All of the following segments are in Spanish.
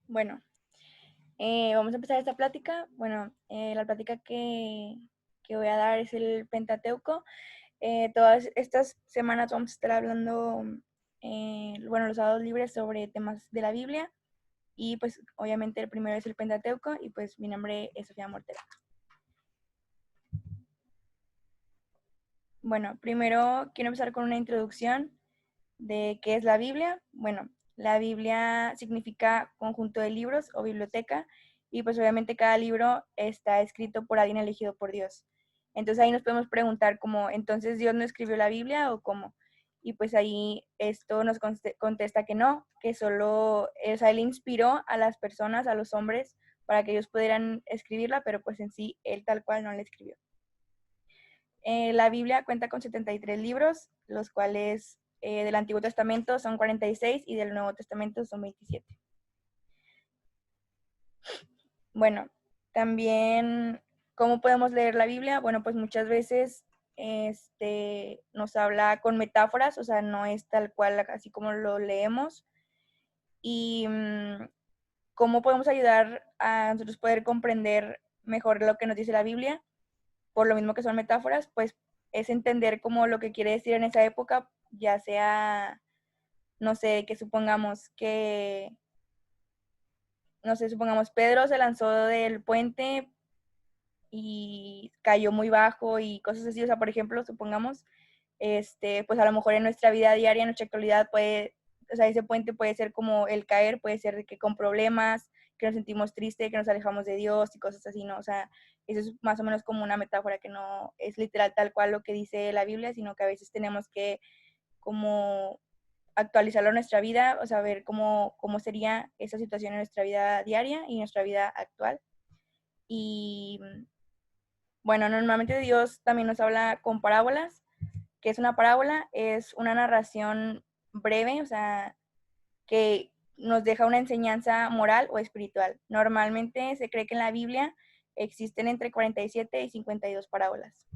Bueno, vamos a empezar esta plática. Bueno, la plática que voy a dar es el Pentateuco. Todas estas semanas vamos a estar hablando, bueno, los sábados libres sobre temas de la Biblia. Y pues obviamente el primero es el Pentateuco y pues mi nombre es Sofía Mortera. Bueno, primero quiero empezar con una introducción de qué es la Biblia. Bueno, la Biblia significa conjunto de libros o biblioteca y pues obviamente cada libro está escrito por alguien elegido por Dios. Entonces ahí nos podemos preguntar como, entonces Dios no escribió la Biblia o cómo. Y pues ahí esto nos contesta que no, que solo, o sea, él inspiró a las personas, a los hombres, para que ellos pudieran escribirla, pero pues en sí él tal cual no la escribió. La Biblia cuenta con 73 libros, los cuales del Antiguo Testamento son 46 y del Nuevo Testamento son 27. Bueno, también, ¿cómo podemos leer la Biblia? Bueno, pues muchas veces nos habla con metáforas, o sea, no es tal cual así como lo leemos. Y cómo podemos ayudar a nosotros poder comprender mejor lo que nos dice la Biblia, por lo mismo que son metáforas, pues es entender como lo que quiere decir en esa época, ya sea, no sé, que supongamos que, no sé, supongamos Pedro se lanzó del puente y cayó muy bajo y cosas así, o sea, por ejemplo, supongamos, pues a lo mejor en nuestra vida diaria, en nuestra actualidad puede, o sea, ese puente puede ser como el caer, puede ser de que con problemas, que nos sentimos tristes, que nos alejamos de Dios y cosas así, ¿no? O sea, eso es más o menos como una metáfora que no es literal tal cual lo que dice la Biblia, sino que a veces tenemos que como actualizarlo en nuestra vida, o sea, ver cómo sería esa situación en nuestra vida diaria y nuestra vida actual. Y bueno, normalmente Dios también nos habla con parábolas. ¿Qué es una parábola? Es una narración breve, o sea, que nos deja una enseñanza moral o espiritual. Normalmente se cree que en la Biblia existen entre 47 y 52 parábolas.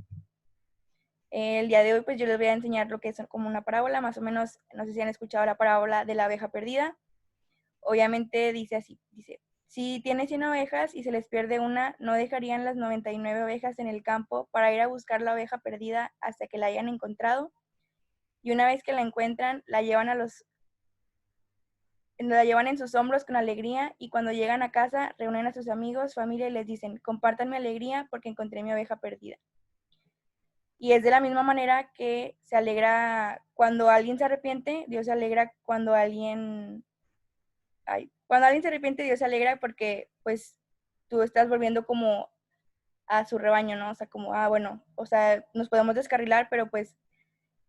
El día de hoy pues yo les voy a enseñar lo que es como una parábola, más o menos, no sé si han escuchado la parábola de la abeja perdida. Obviamente dice así, dice, si tiene 100 ovejas y se les pierde una, ¿no dejarían las 99 ovejas en el campo para ir a buscar la oveja perdida hasta que la hayan encontrado? Y una vez que la encuentran, la llevan en sus hombros con alegría y cuando llegan a casa reúnen a sus amigos, familia y les dicen, compartan mi alegría porque encontré mi oveja perdida. Y es de la misma manera que se alegra cuando alguien se arrepiente, Dios se alegra cuando cuando alguien se arrepiente, Dios se alegra porque pues tú estás volviendo como a su rebaño, ¿no? O sea, como, bueno, o sea, nos podemos descarrilar, pero pues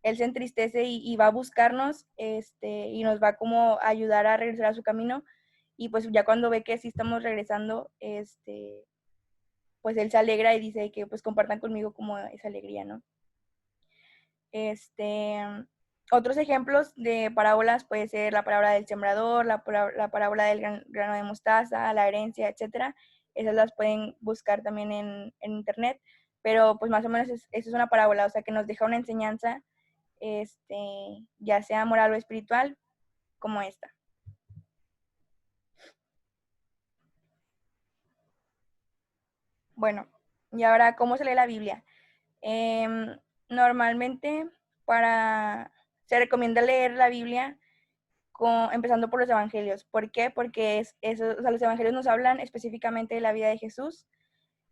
Él se entristece y va a buscarnos, y nos va como a ayudar a regresar a su camino. Y pues ya cuando ve que sí estamos regresando, pues Él se alegra y dice que pues compartan conmigo como esa alegría, ¿no? Este, Otros ejemplos de parábolas puede ser la parábola del sembrador, la parábola del grano de mostaza, la herencia, etcétera. Esas las pueden buscar también en internet, pero pues más o menos eso es una parábola, o sea que nos deja una enseñanza, ya sea moral o espiritual, como esta. Bueno, y ahora, ¿cómo se lee la Biblia? Normalmente se recomienda leer la Biblia empezando por los evangelios. ¿Por qué? Porque o sea, los evangelios nos hablan específicamente de la vida de Jesús.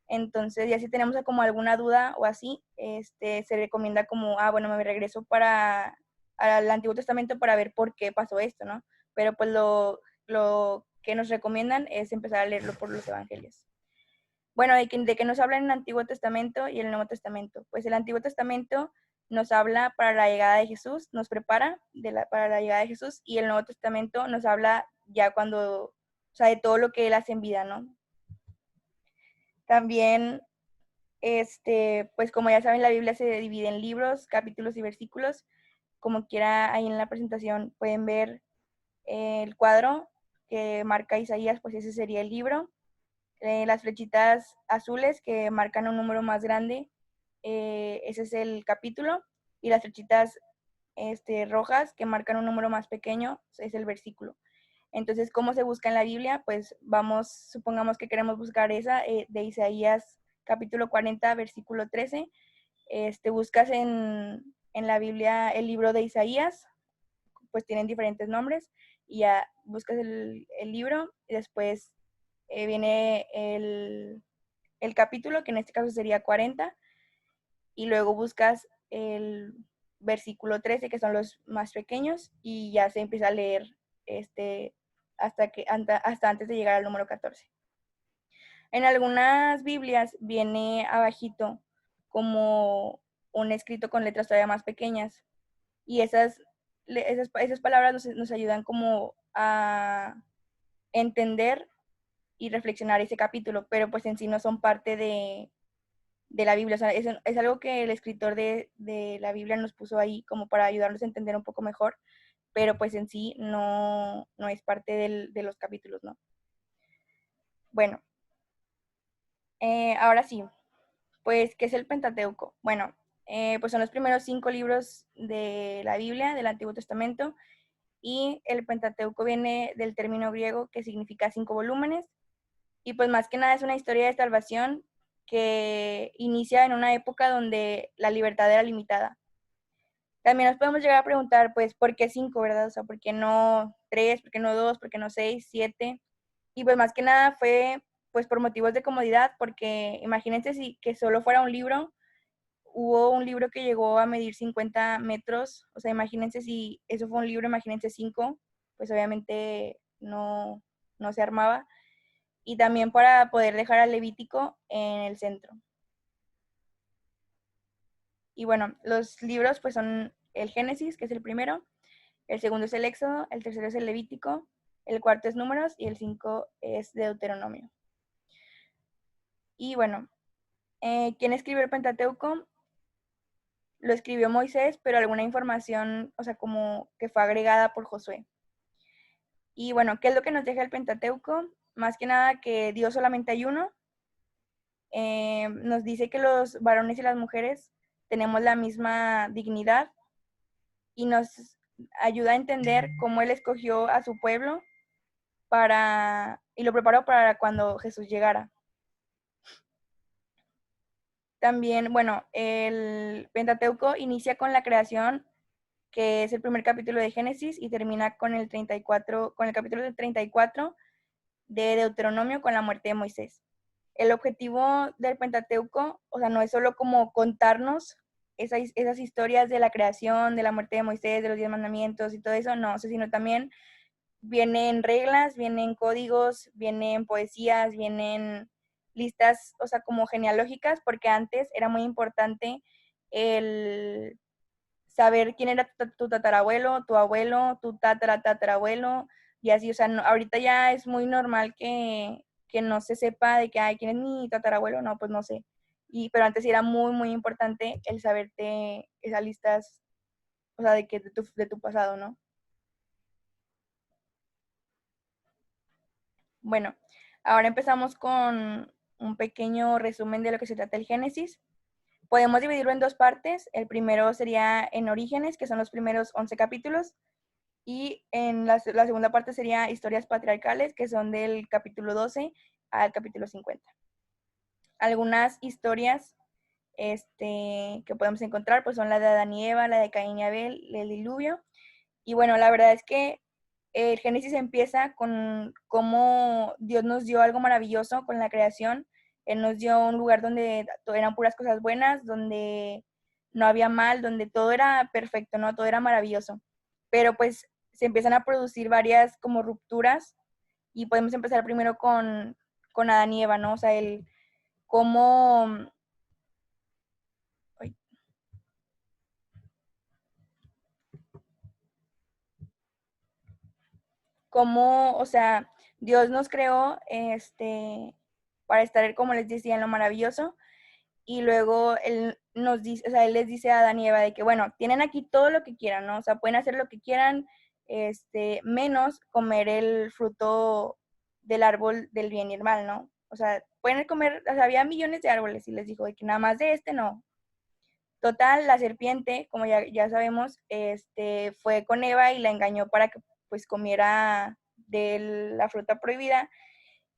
Entonces, ya si tenemos como alguna duda o así, se recomienda como, bueno, me regreso al Antiguo Testamento para ver por qué pasó esto, ¿no? Pero pues lo que nos recomiendan es empezar a leerlo por los evangelios. Bueno, de que nos habla en el Antiguo Testamento y el Nuevo Testamento. Pues el Antiguo Testamento nos habla para la llegada de Jesús, nos prepara para la llegada de Jesús, y el Nuevo Testamento nos habla ya o sea, de todo lo que Él hace en vida, ¿no? También, pues como ya saben, la Biblia se divide en libros, capítulos y versículos. Como quiera, ahí en la presentación pueden ver el cuadro que marca Isaías, pues ese sería el libro. Las flechitas azules que marcan un número más grande, ese es el capítulo, y las flechitas rojas que marcan un número más pequeño, es el versículo. Entonces, ¿cómo se busca en la Biblia? Pues supongamos que queremos buscar esa de Isaías capítulo 40, versículo 13. Buscas en la Biblia el libro de Isaías, pues tienen diferentes nombres, y ya buscas el libro y después viene el capítulo, que en este caso sería 40, y luego buscas el versículo 13, que son los más pequeños, y ya se empieza a leer hasta antes de llegar al número 14. En algunas Biblias viene abajito como un escrito con letras todavía más pequeñas, y esas palabras nos ayudan como a entender y reflexionar ese capítulo, pero pues en sí no son parte de la Biblia. O sea, es algo que el escritor de la Biblia nos puso ahí como para ayudarnos a entender un poco mejor, pero pues en sí no es parte de los capítulos, ¿no? Bueno, ahora sí, pues, ¿qué es el Pentateuco? Bueno, pues son los primeros 5 libros de la Biblia, del Antiguo Testamento, y el Pentateuco viene del término griego que significa 5 volúmenes, y pues más que nada es una historia de salvación que inicia en una época donde la libertad era limitada. También nos podemos llegar a preguntar, pues, ¿por qué 5, verdad? O sea, ¿por qué no 3, por qué no 2, por qué no 6, 7? Y pues más que nada fue pues por motivos de comodidad, porque imagínense si que solo fuera un libro. Hubo un libro que llegó a medir 50 metros, o sea, imagínense si eso fue un libro, imagínense 5, pues obviamente no se armaba. Y también para poder dejar al Levítico en el centro. Y bueno, los libros pues son el Génesis, que es el primero, el segundo es el Éxodo, el tercero es el Levítico, el cuarto es Números y el 5 es Deuteronomio. Y bueno, ¿quién escribió el Pentateuco? Lo escribió Moisés, pero alguna información, o sea, como que fue agregada por Josué. Y bueno, ¿qué es lo que nos deja el Pentateuco? Más que nada que Dios solamente hay uno. Nos dice que los varones y las mujeres tenemos la misma dignidad y nos ayuda a entender cómo Él escogió a su pueblo y lo preparó para cuando Jesús llegara. También, bueno, el Pentateuco inicia con la creación, que es el primer capítulo de Génesis, y termina con el capítulo 34 de Deuteronomio, con la muerte de Moisés. El objetivo del Pentateuco, o sea, no es solo como contarnos esas historias de la creación, de la muerte de Moisés, de los 10 mandamientos y todo eso, no, sino también vienen reglas, vienen códigos, vienen poesías, vienen listas, o sea, como genealógicas, porque antes era muy importante el saber quién era tu tatarabuelo, tu abuelo, tu tatarabuelo, y así, o sea, ahorita ya es muy normal que no se sepa de que, ay, ¿quién es mi tatarabuelo? No, pues no sé. Pero antes sí era muy, muy importante el saberte esas listas, o sea, de tu pasado, ¿no? Bueno, ahora empezamos con un pequeño resumen de lo que se trata el Génesis. Podemos dividirlo en dos partes. El primero sería en Orígenes, que son los primeros 11 capítulos, y en la segunda parte sería Historias Patriarcales, que son del capítulo 12 al capítulo 50. Algunas historias que podemos encontrar pues son la de Adán y Eva, la de Caín y Abel, el diluvio. Y bueno, la verdad es que el Génesis empieza con cómo Dios nos dio algo maravilloso con la creación. Él nos dio un lugar donde eran puras cosas buenas, donde no había mal, donde todo era perfecto, ¿no? Todo era maravilloso. Pero pues se empiezan a producir varias como rupturas, y podemos empezar primero con Adán y Eva, ¿no? O sea, cómo, cómo, o sea, Dios nos creó para estar, como les decía, en lo maravilloso. Y luego él nos dice, o sea, él les dice a Adán y Eva de que, bueno, tienen aquí todo lo que quieran, ¿no? O sea, pueden hacer lo que quieran, menos comer el fruto del árbol del bien y el mal, ¿no? O sea, pueden comer, o sea, había millones de árboles, y les dijo de que nada más de este no. Total, la serpiente, como ya sabemos, fue con Eva y la engañó para que pues comiera de la fruta prohibida,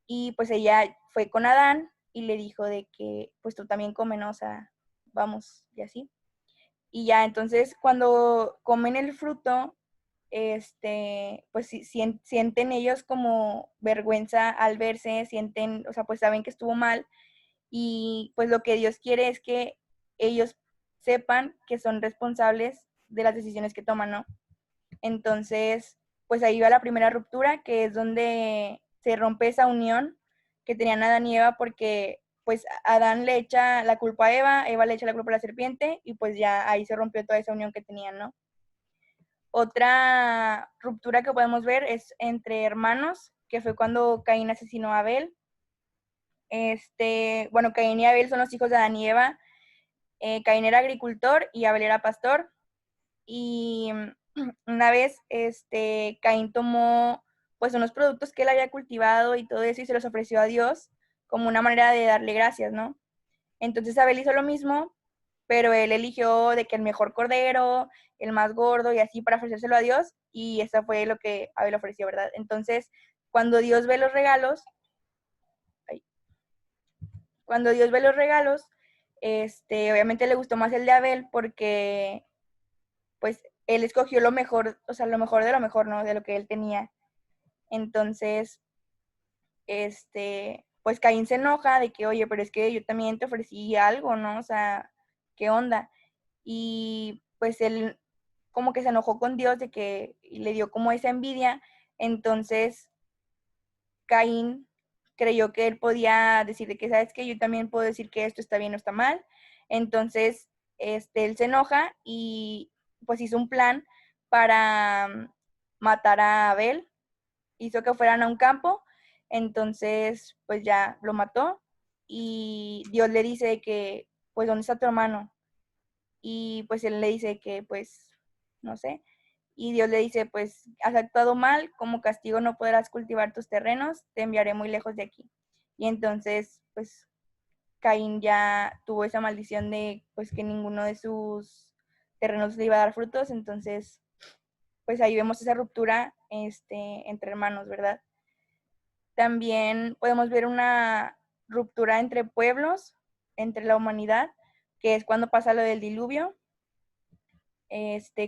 y pues ella fue con Adán y le dijo de que pues tú también come, ¿no? O sea, vamos, y así. Y ya, entonces cuando comen el fruto, pues sienten ellos como vergüenza al verse, sienten, o sea, pues saben que estuvo mal, y pues lo que Dios quiere es que ellos sepan que son responsables de las decisiones que toman, ¿no? Entonces, pues ahí va la primera ruptura, que es donde se rompe esa unión que tenían Adán y Eva, porque pues Adán le echa la culpa a Eva, Eva le echa la culpa a la serpiente, y pues ya ahí se rompió toda esa unión que tenían, ¿no? Otra ruptura que podemos ver es entre hermanos, que fue cuando Caín asesinó a Abel. Bueno, Caín y Abel son los hijos de Adán y Eva. Caín era agricultor y Abel era pastor. Y una vez, Caín tomó pues unos productos que él había cultivado y todo eso y se los ofreció a Dios como una manera de darle gracias, ¿no? Entonces Abel hizo lo mismo, pero él eligió de que el mejor cordero, el más gordo y así para ofrecérselo a Dios, y eso fue lo que Abel ofreció, ¿verdad? Entonces, cuando Dios ve los regalos, ay, cuando Dios ve los regalos, obviamente le gustó más el de Abel porque pues él escogió lo mejor, o sea, lo mejor de lo mejor, ¿no? De lo que él tenía. Entonces, pues Caín se enoja de que, oye, pero es que yo también te ofrecí algo, ¿no? O sea, ¿qué onda? Y pues él como que se enojó con Dios de que y le dio como esa envidia. Entonces, Caín creyó que él podía decir de que, ¿sabes qué? Yo también puedo decir que esto está bien o está mal. Entonces, él se enoja y pues hizo un plan para matar a Abel. Hizo que fueran a un campo, entonces pues ya lo mató, y Dios le dice que, pues, ¿dónde está tu hermano? Y pues él le dice que, pues, no sé. Y Dios le dice, pues, has actuado mal, como castigo no podrás cultivar tus terrenos, te enviaré muy lejos de aquí. Y entonces, pues, Caín ya tuvo esa maldición de, pues, que ninguno de sus terrenos le iba a dar frutos. Entonces, pues ahí vemos esa ruptura, entre hermanos, ¿verdad? También podemos ver una ruptura entre pueblos, entre la humanidad, que es cuando pasa lo del diluvio.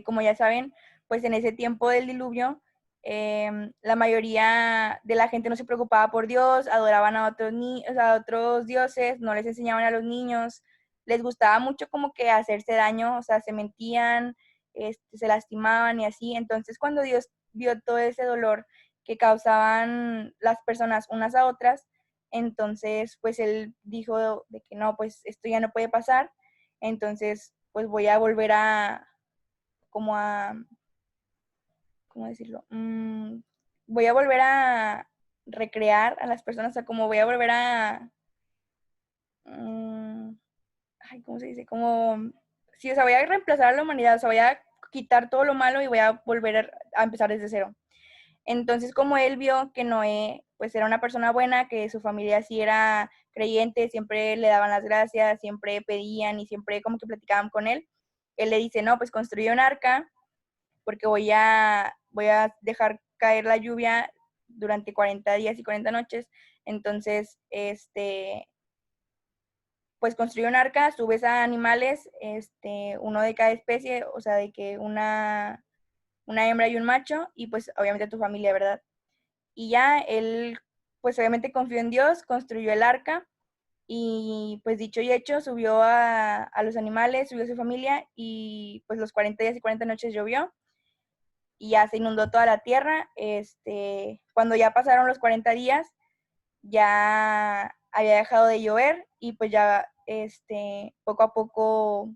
Como ya saben, pues en ese tiempo del diluvio, la mayoría de la gente no se preocupaba por Dios, adoraban a a otros dioses, no les enseñaban a los niños, les gustaba mucho como que hacerse daño, o sea, se mentían, se lastimaban y así. Entonces, cuando Dios vio todo ese dolor que causaban las personas unas a otras, entonces, pues él dijo de que no, pues esto ya no puede pasar, entonces, pues voy a volver a como a, ¿cómo decirlo? Voy a volver a recrear a las personas, o sea, como voy a volver a, mm, ay, ¿cómo se dice? Como, sí, o sea, voy a reemplazar a la humanidad, o sea, voy a quitar todo lo malo y voy a volver a empezar desde cero. Entonces, como él vio que Noé, pues era una persona buena, que su familia sí era creyente, siempre le daban las gracias, siempre pedían y siempre como que platicaban con él le dice, no, pues construye un arca porque voy a dejar caer la lluvia durante 40 días y 40 noches. Entonces, pues construye un arca, subes a animales, uno de cada especie, o sea, de que una hembra y un macho, y pues obviamente tu familia, ¿verdad? Y ya él, pues obviamente confió en Dios, construyó el arca, y pues dicho y hecho, subió a los animales, subió a su familia, y pues los 40 días y 40 noches llovió, y ya se inundó toda la tierra. Cuando ya pasaron los 40 días, ya había dejado de llover, y pues ya poco a poco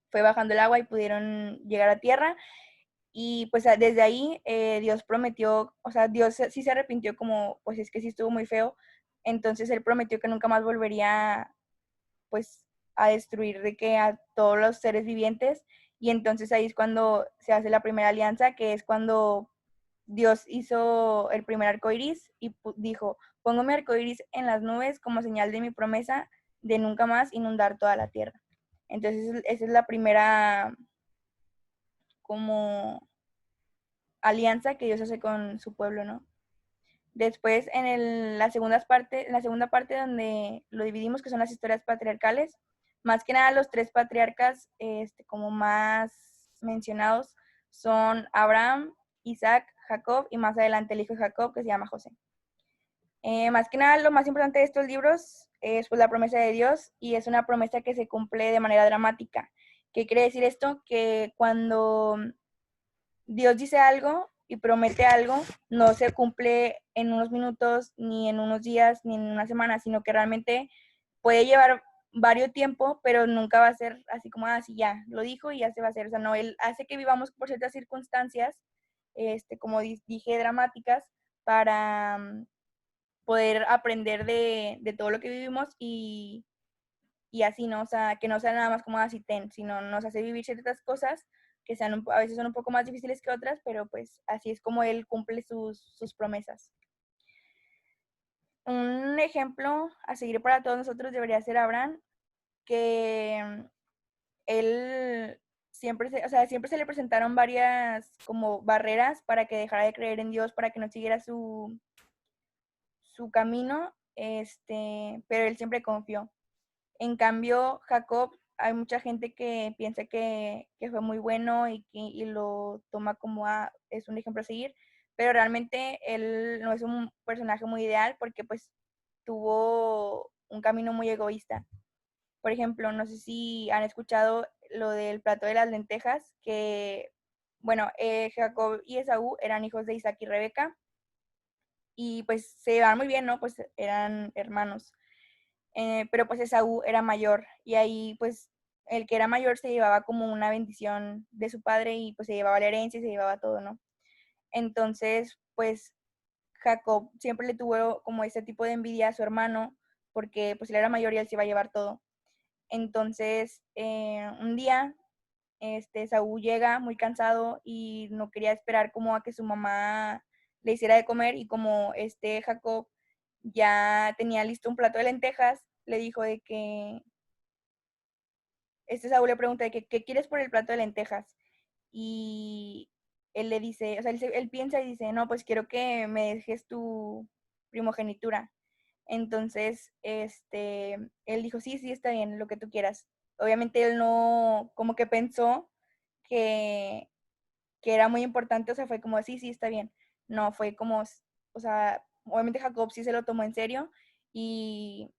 fue bajando el agua y pudieron llegar a tierra. Y pues desde ahí Dios prometió, o sea, Dios sí se arrepintió como, pues es que sí estuvo muy feo. Entonces él prometió que nunca más volvería pues a destruir de que a todos los seres vivientes. Y entonces ahí es cuando se hace la primera alianza, que es cuando Dios hizo el primer arco iris y dijo, pongo mi arco iris en las nubes como señal de mi promesa de nunca más inundar toda la tierra. Entonces esa es la primera como alianza que Dios hace con su pueblo, ¿no? Después, en la segunda parte donde lo dividimos, que son las historias patriarcales, más que nada los tres patriarcas como más mencionados son Abraham, Isaac, Jacob y más adelante el hijo de Jacob que se llama José. Más que nada, lo más importante de estos libros es pues, la promesa de Dios y es una promesa que se cumple de manera dramática. ¿Qué quiere decir esto? Que cuando Dios dice algo y promete algo, no se cumple en unos minutos, ni en unos días, ni en una semana, sino que realmente puede llevar varios tiempo, pero nunca va a ser así como así ya, lo dijo y ya se va a hacer. O sea, no, Él hace que vivamos por ciertas circunstancias, como dije, dramáticas, para poder aprender de todo lo que vivimos y así, ¿no? O sea, que no sea nada más como así ten, sino nos hace vivir ciertas cosas que sean a veces son un poco más difíciles que otras, pero pues así es como él cumple sus promesas. Un ejemplo a seguir para todos nosotros debería ser Abraham, que él o sea, siempre se le presentaron varias como barreras para que dejara de creer en Dios, para que no siguiera su camino, pero él siempre confió. En cambio, Jacob, hay mucha gente que piensa que fue muy bueno y lo toma como es un ejemplo a seguir, pero realmente él no es un personaje muy ideal porque pues tuvo un camino muy egoísta. Por ejemplo, no sé si han escuchado lo del plato de las lentejas, que, bueno, Jacob y Esaú eran hijos de Isaac y Rebeca y pues se llevaban muy bien, ¿no? Pues eran hermanos. Pero pues Esaú era mayor y ahí pues el que era mayor se llevaba como una bendición de su padre y pues se llevaba la herencia y se llevaba todo, ¿no? Entonces pues Jacob siempre le tuvo como ese tipo de envidia a su hermano porque pues él era mayor y él se iba a llevar todo. Entonces un día Esaú llega muy cansado y no quería esperar como a que su mamá le hiciera de comer y como Jacob ya tenía listo un plato de lentejas, le dijo de que, Saúl le pregunta de que, ¿qué quieres por el plato de lentejas? Y él le dice, o sea, él piensa y dice, no, pues quiero que me dejes tu primogenitura. Entonces, él dijo, sí, sí, está bien, lo que tú quieras. Obviamente él no, como que pensó que, que era muy importante, o sea, fue como, sí, sí, está bien. No, fue como, o sea, obviamente Jacob sí se lo tomó en serio y,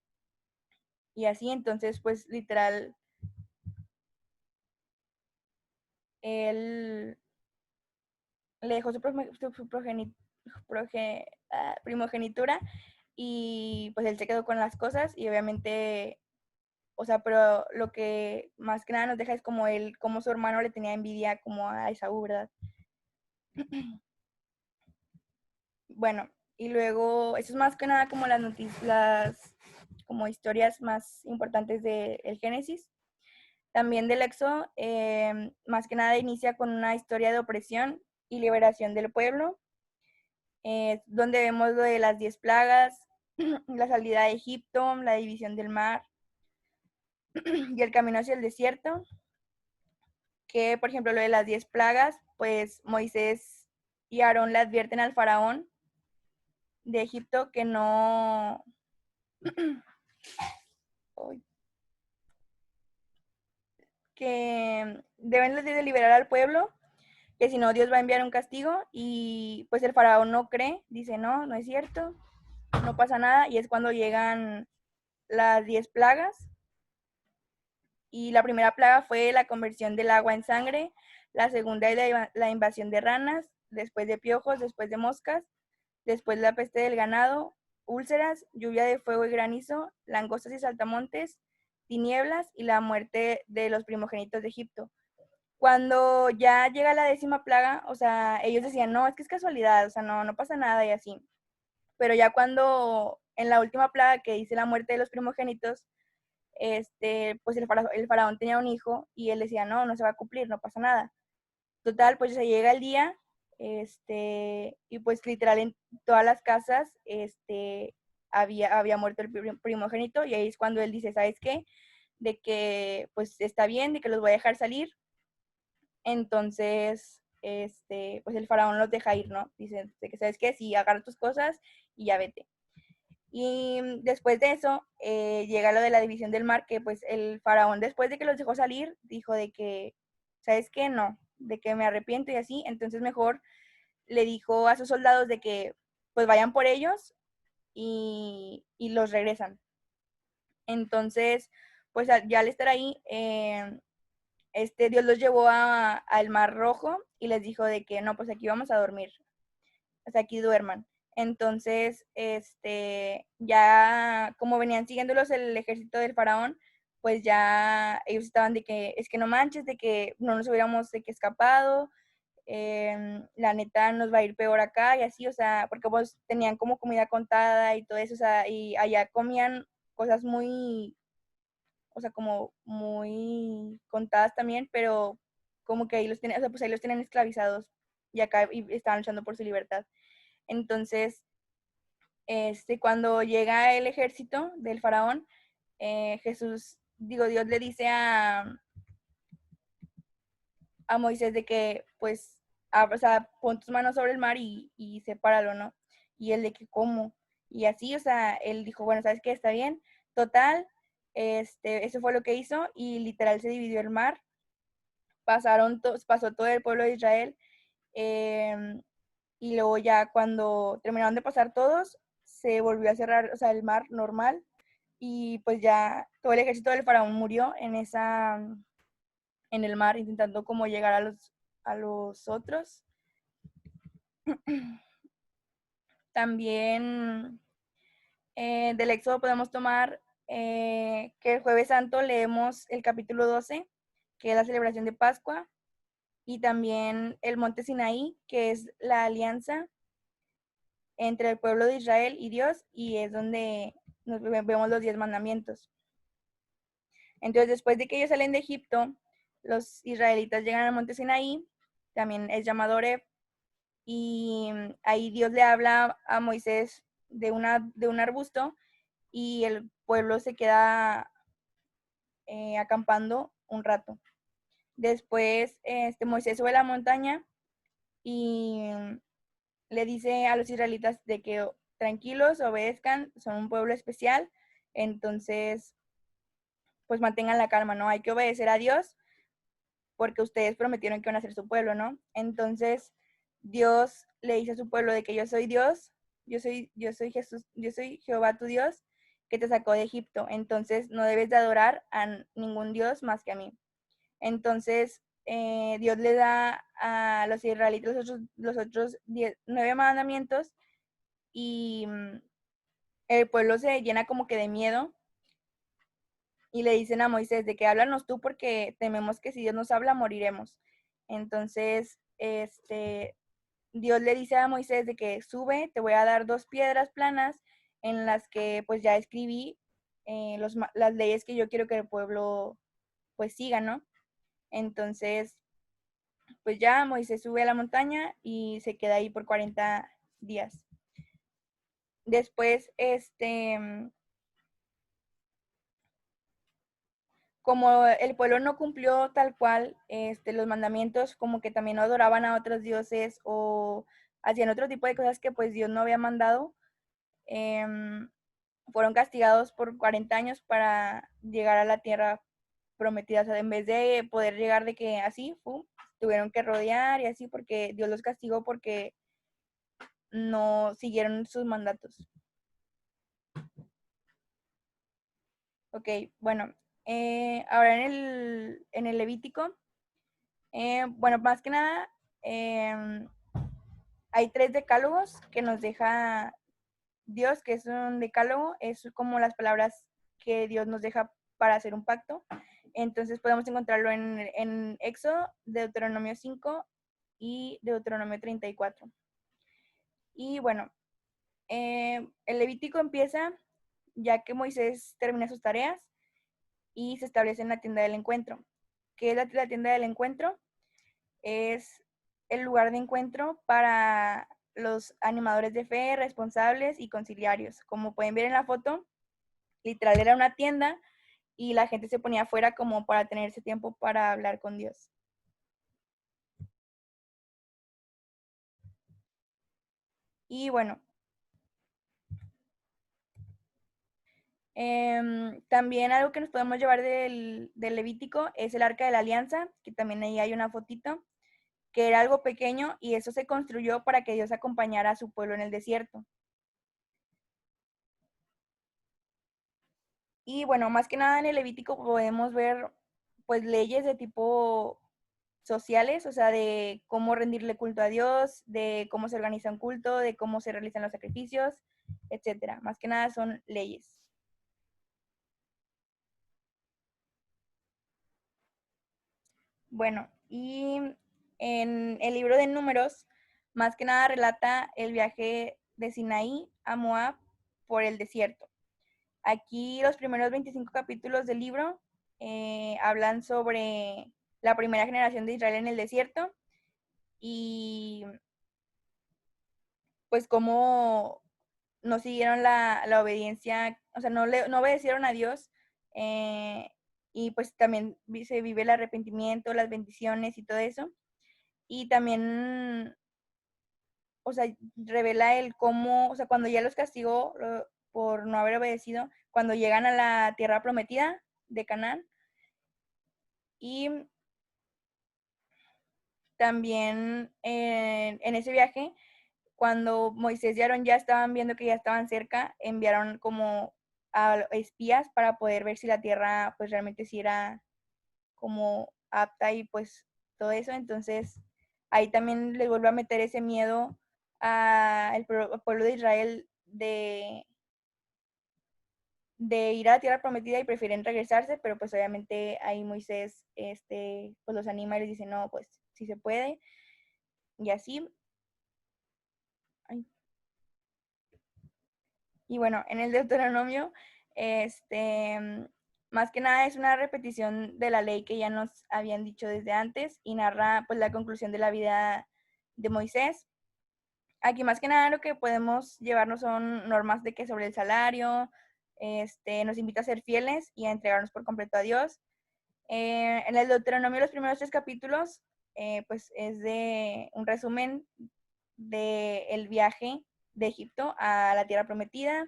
y así, entonces, pues literal, él le dejó su primogenitura y pues él se quedó con las cosas y obviamente, o sea, pero lo que más que nada nos deja es como él, como su hermano le tenía envidia como a Esaú, ¿verdad? Bueno, y luego, eso es más que nada como las noticias, las como historias más importantes del Génesis. También del Éxodo, más que nada inicia con una historia de opresión y liberación del pueblo, donde vemos lo de las 10 plagas, la salida de Egipto, la división del mar y el camino hacia el desierto, que por ejemplo lo de las 10 plagas, pues Moisés y Aarón le advierten al faraón de Egipto que no, que deben de liberar al pueblo, que si no Dios va a enviar un castigo y pues el faraón no cree, dice no, no es cierto, no pasa nada y es cuando llegan las 10 plagas y la primera plaga fue la conversión del agua en sangre, la segunda es la invasión de ranas, después de piojos, después de moscas, después la peste del ganado, úlceras, lluvia de fuego y granizo, langostas y saltamontes, tinieblas y la muerte de los primogénitos de Egipto. Cuando ya llega la 10ª plaga, o sea, ellos decían, no, es que es casualidad, o sea, no, no pasa nada y así. Pero ya cuando en la última plaga que dice la muerte de los primogénitos, pues el faraón tenía un hijo y él decía, no, no se va a cumplir, no pasa nada. Total, pues se llega el día, y pues literal en todas las casas, había muerto el primogénito y ahí es cuando él dice, ¿sabes qué? De que pues está bien, de que los voy a dejar salir. Entonces, pues el faraón los deja ir, ¿no? Dicen de que, ¿sabes qué? Sí, agarra tus cosas y ya vete. Y después de eso, llega lo de la división del mar, que pues el faraón, después de que los dejó salir, dijo de que, ¿sabes qué? No, de que me arrepiento y así. Entonces mejor le dijo a sus soldados de que pues vayan por ellos y los regresan. Entonces, pues ya al estar ahí, Dios los llevó al Mar Rojo y les dijo de que no, pues aquí vamos a dormir, o sea, aquí duerman. Entonces, ya como venían siguiéndolos el ejército del faraón, pues ya ellos estaban de que es que no manches, de que no nos hubiéramos de que escapado, la neta nos va a ir peor acá y así, o sea, porque pues tenían como comida contada y todo eso, o sea, y allá comían cosas muy, o sea, como muy contadas también, pero como que ahí los tienen, o sea, pues ahí los tienen esclavizados y acá y estaban luchando por su libertad. Entonces, cuando llega el ejército del faraón, Dios le dice a Moisés de que, pues, o sea, pon tus manos sobre el mar y sepáralo, ¿no? Y él de que, ¿cómo? Y así, o sea, él dijo, bueno, ¿sabes qué? Está bien. Total, eso fue lo que hizo y literal se dividió el mar. Pasó todo el pueblo de Israel. Y luego ya cuando terminaron de pasar todos, se volvió a cerrar, o sea, el mar normal. Y pues ya todo el ejército del faraón murió en el mar, intentando como llegar a los otros. También del Éxodo podemos tomar que el jueves santo leemos el capítulo 12, que es la celebración de Pascua, y también el monte Sinaí, que es la alianza entre el pueblo de Israel y Dios, y es donde vemos los 10 mandamientos. Entonces, después de que ellos salen de Egipto, los israelitas llegan al monte Sinaí, también es llamado Oreb, y ahí Dios le habla a Moisés de un arbusto y el pueblo se queda acampando un rato. Después Moisés sube a la montaña y le dice a los israelitas de que tranquilos, obedezcan, son un pueblo especial, entonces pues mantengan la calma, ¿no? Hay que obedecer a Dios porque ustedes prometieron que van a ser su pueblo, ¿no? Entonces Dios le dice a su pueblo de que yo soy Dios, yo soy Jesús, yo soy Jehová tu Dios que te sacó de Egipto, entonces no debes de adorar a ningún Dios más que a mí. Entonces Dios le da a los israelitas los otros 9 mandamientos y el pueblo se llena como que de miedo y le dicen a Moisés de que háblanos tú porque tememos que si Dios nos habla moriremos. Entonces, Dios le dice a Moisés de que sube, te voy a dar 2 piedras planas en las que pues ya escribí las leyes que yo quiero que el pueblo pues siga, ¿no? Entonces, pues ya Moisés sube a la montaña y se queda ahí por 40 días. Después, como el pueblo no cumplió tal cual los mandamientos, como que también adoraban a otros dioses o hacían otro tipo de cosas que pues Dios no había mandado, em, fueron castigados por 40 años para llegar a la tierra prometida. O sea, en vez de poder llegar de que así, tuvieron que rodear y así porque Dios los castigó porque no siguieron sus mandatos. Ok, bueno, ahora en el Levítico, bueno, más que nada, hay 3 decálogos que nos deja Dios, que es un decálogo, es como las palabras que Dios nos deja para hacer un pacto. Entonces podemos encontrarlo en Éxodo, Deuteronomio 5 y Deuteronomio 34. Y bueno, el Levítico empieza ya que Moisés termina sus tareas y se establece en la tienda del encuentro. ¿Qué es la tienda del encuentro? Es el lugar de encuentro para los animadores de fe, responsables y conciliarios. Como pueden ver en la foto, literal era una tienda y la gente se ponía afuera como para tener ese tiempo para hablar con Dios. Y bueno, también algo que nos podemos llevar del Levítico es el Arca de la Alianza, que también ahí hay una fotito, que era algo pequeño y eso se construyó para que Dios acompañara a su pueblo en el desierto. Y bueno, más que nada en el Levítico podemos ver pues leyes de tipo sociales, o sea, de cómo rendirle culto a Dios, de cómo se organiza un culto, de cómo se realizan los sacrificios, etcétera. Más que nada son leyes. Bueno, y en el libro de Números, más que nada relata el viaje de Sinaí a Moab por el desierto. Aquí los primeros 25 capítulos del libro hablan sobre la primera generación de Israel en el desierto y pues cómo no siguieron la obediencia, o sea, no obedecieron a Dios y pues también se vive el arrepentimiento, las bendiciones y todo eso. Y también, o sea, revela el cómo, o sea, cuando ya los castigó por no haber obedecido, cuando llegan a la tierra prometida de Canaán. Y también en ese viaje, cuando Moisés y Aarón ya estaban viendo que ya estaban cerca, enviaron como a espías para poder ver si la tierra pues realmente sí era como apta y pues todo eso. Entonces ahí también les vuelve a meter ese miedo al pueblo de Israel de ir a la tierra prometida y prefieren regresarse, pero pues obviamente ahí Moisés pues los anima y les dice, no, pues sí se puede y así. Ay. Y bueno, en el Deuteronomio, más que nada es una repetición de la ley que ya nos habían dicho desde antes y narra pues la conclusión de la vida de Moisés. Aquí más que nada lo que podemos llevarnos son normas de que sobre el salario, nos invita a ser fieles y a entregarnos por completo a Dios. En el Deuteronomio los primeros 3 capítulos pues es de un resumen del viaje de Egipto a la tierra prometida.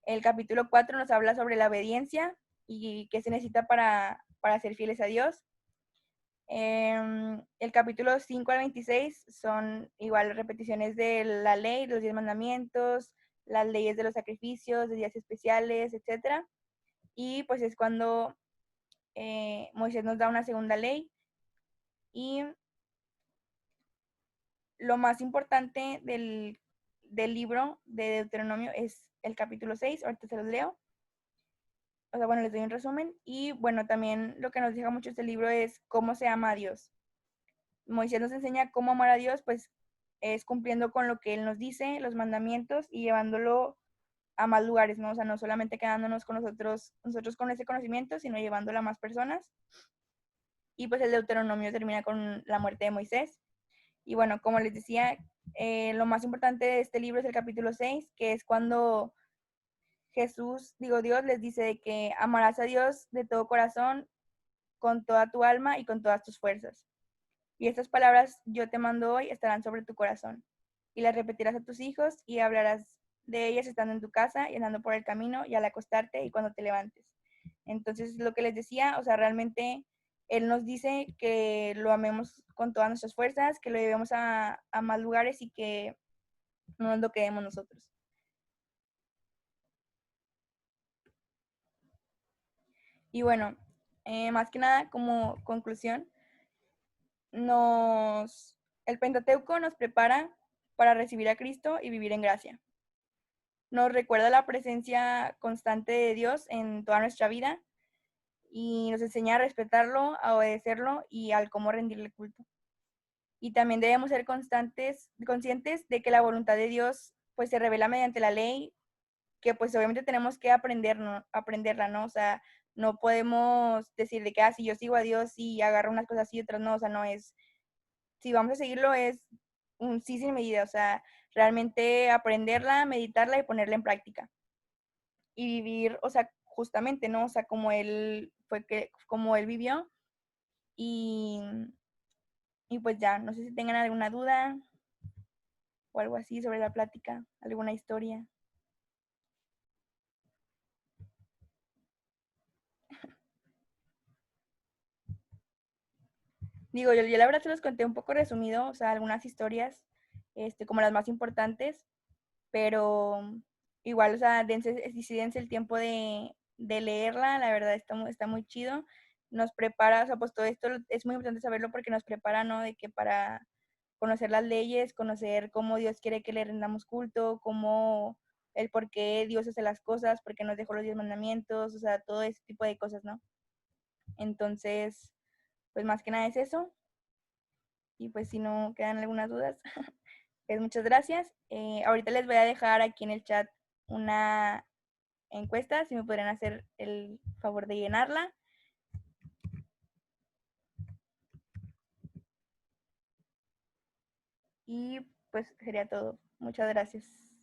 El capítulo 4 nos habla sobre la obediencia y qué se necesita para ser fieles a Dios. El capítulo 5 al 26 son igual repeticiones de la ley, los 10 mandamientos, las leyes de los sacrificios, de días especiales, etcétera. Y pues es cuando Moisés nos da una segunda ley. Y lo más importante del libro de Deuteronomio es el capítulo 6, ahorita se los leo. O sea, bueno, les doy un resumen. Y bueno, también lo que nos deja mucho este libro es cómo se ama a Dios. Moisés nos enseña cómo amar a Dios, pues es cumpliendo con lo que Él nos dice, los mandamientos y llevándolo a más lugares, ¿no? O sea, no solamente quedándonos con nosotros con ese conocimiento, sino llevándolo a más personas. Y pues el Deuteronomio termina con la muerte de Moisés. Y bueno, como les decía, lo más importante de este libro es el capítulo 6, que es cuando Dios les dice de que amarás a Dios de todo corazón, con toda tu alma y con todas tus fuerzas. Y estas palabras yo te mando hoy estarán sobre tu corazón. Y las repetirás a tus hijos y hablarás de ellas estando en tu casa y andando por el camino y al acostarte y cuando te levantes. Entonces, lo que les decía, o sea, realmente Él nos dice que lo amemos con todas nuestras fuerzas, que lo llevemos a más lugares y que no nos lo quedemos nosotros. Y bueno, más que nada, como conclusión, nos, el Pentateuco nos prepara para recibir a Cristo y vivir en gracia. Nos recuerda la presencia constante de Dios en toda nuestra vida y nos enseña a respetarlo, a obedecerlo y al cómo rendirle culto. Y también debemos ser conscientes de que la voluntad de Dios pues se revela mediante la ley, que pues obviamente tenemos que aprenderla, ¿no? O sea, no podemos decir de que, si yo sigo a Dios y agarro unas cosas y otras no, o sea, no es, si vamos a seguirlo es un sí sin medida, o sea, realmente aprenderla, meditarla y ponerla en práctica. Y vivir, o sea, justamente, ¿no? O sea, como él vivió y, y pues ya, no sé si tengan alguna duda o algo así sobre la plática, alguna historia. Digo, yo la verdad se los conté un poco resumido, o sea, algunas historias, como las más importantes, pero igual, o sea, sí dense el tiempo de leerla, la verdad está muy chido. Nos prepara, o sea, pues todo esto es muy importante saberlo porque nos prepara, ¿no? De que para conocer las leyes, conocer cómo Dios quiere que le rendamos culto, cómo el por qué Dios hace las cosas, por qué nos dejó los 10 mandamientos, o sea, todo ese tipo de cosas, ¿no? Entonces, pues más que nada es eso. Y pues si no quedan algunas dudas, pues muchas gracias. Ahorita les voy a dejar aquí en el chat una encuesta, si me podrían hacer el favor de llenarla. Y pues sería todo. Muchas gracias.